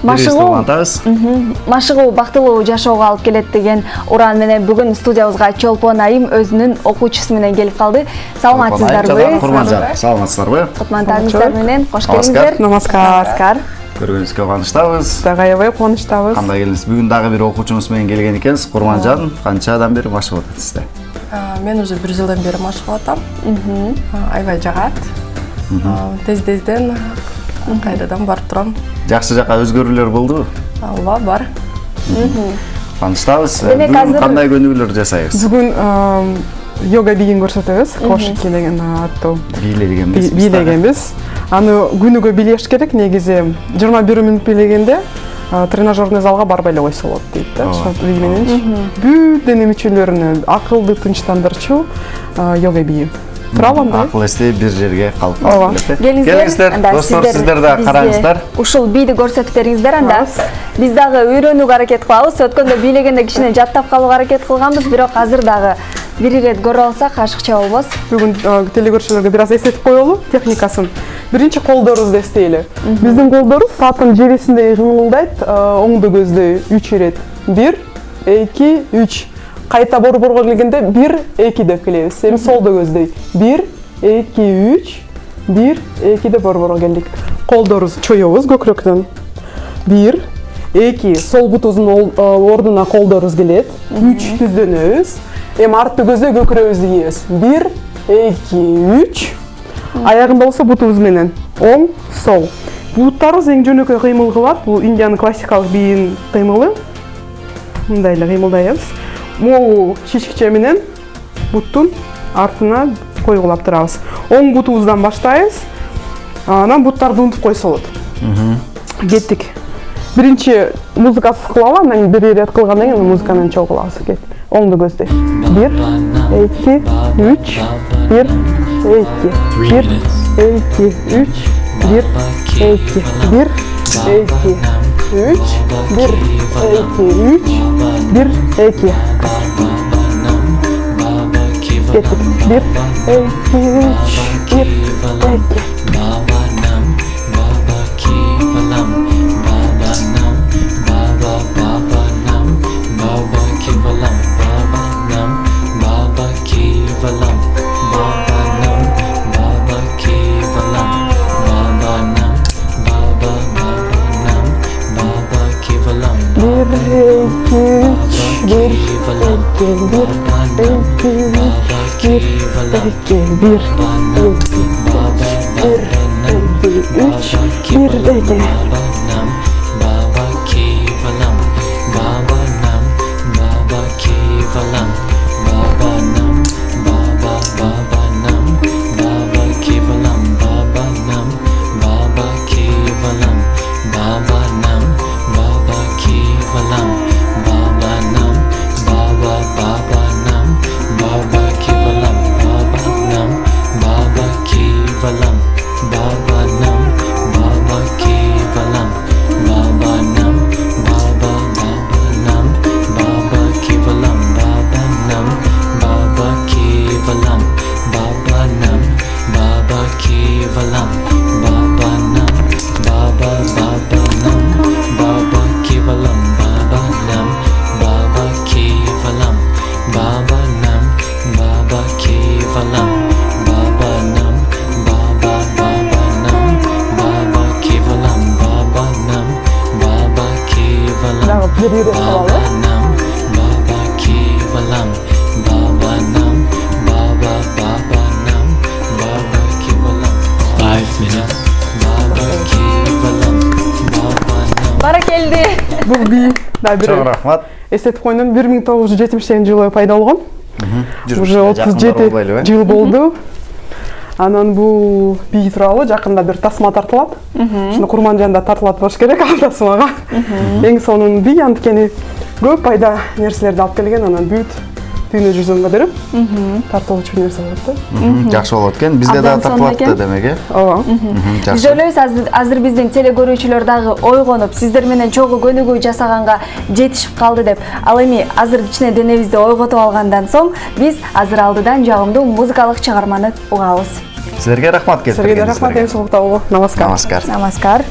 Машыгуу бактылуу жашоого алып келет деген уран менен бүгүн студиябызга Чолпон айым өзүнүн окуучусу менен келип калды. Саламатсыздарбы? Курманжан, саламатсыздарбы? Кутмандарыңыздар менен кош келиңиздер. Намаскар. Көргөнүзгө кубанычтабыз. Дагы аябай кубанычтабыз. Кандай келдиңиз? Бүгүн дагы бир окуучубуз менен келген экенсиз. Курманжан, канчадан бери машыгып атасыздар? Мен уже 1 жылдан бери машыгып атам. Аябай жагат. Тез-тезден кайрадан барып турам. Жакшы жака өзгөрүүлөр болдубу? Ооба, бар. Кубанычтабыз. Бүгүн кандай көнүгүүлөр жасайбыз? Бүгүн йога бийин көрсөтөбүз. Кошики деген аттуу бийлегенбиз. Аны күнүгө бийлеш керек. Негизи 21 мүнөт бийлегенде тренажерный залга барбай эле койсо болот дейт да. Ошол менен бүт дене мүчөлөрүнү акылды тынчтандырчу йога бийи. Туурабы андай? Акыл эсти бир жерге калып калат. Келиңиздер, достор, сиздер да караңыздар. Ушул бийди көрсөтүп бериңиздер анда. Биз дагы үйрөнүүгө аракет кылабыз. Өткөндө бийлегенде кичине жаттап калууга аракет кылганбыз, бирок азыр дагы бир ирет көрүп алсак ашыкча болбос. Бүгүн телекөрүүчүлөргө бир аз эстетип коелу техникасын. Биринчи колдорубузду эстейли. Биздин колдорубуз сааттын жебесинде кыймылдайт, оңду көздөй 3 ирет. 1, 2, 3. Кайта борборго келгенде 1, 2 деп келебиз. Эми солду көздөй. 1, 2, 3. 1, 2 деп борборго келдик. Колдорубузду чоёбуз көкрөктөн. 1, 2, сол бутубуздун ордуна колдорубуз келет. 3 түздөнөбүз. Эми артты көздөй көкрөгүбүздү кийебиз. 1, 2, 3. Аягында болсо бутубуз менен оң, сол. Буттарыбыз эң жөнөкөй кыймыл кылат. Бул Индиянын классикалык бийин кыймылы. Мындай эле кыймылдайбыз. Могу шишикче менен буттун артына койгулап турабыз. Оң бутубуздан баштайбыз. Анан буттарды унутуп койсо болот. Кеттик. Биринчи музыкасыз кылалы, анан бир ирет кылгандан кийин музыканы чогулабыз. Кет. Оңду көздөй. 1, 2, 3. 1, 2, 1, 2, 3. 1, 2, 1, 2, 3. 1, 2, 3. 1, 2. Кеттик. 1, 2, 3. 1, 2. Бул бий Чоң рахмат. Эстетип койдум. 1970-жылы пайда болгон. Уже 37 жыл болду. Анан бул бий тууралуу жакында бир тасма тартылат. Ушуну Курманжанда тартылат болуш керек ал тасмага. Эң сонун бий анткени көп пайда нерселерди алып келген, анан бүт дүйнө жүзүн кыдырып тартылуучу нерсе болот да. Жакшы болот экен. Бизде да тартылат демек, э? Ооба. Биз ойлойбуз азыр биздин телекөрүүчүлөр дагы ойгонуп, сиздер менен чогуу көнүгүү жасаганга жетишип калды деп. Ал эми азыр кичине денебизди ойготуп алгандан соң биз азыр алдыдан жагымдуу музыкалык чыгарманы угабыз. Силерге рахмат келип келгениңизге. Силерге рахмат, эң соолукта болго. Намаскар. Намаскар.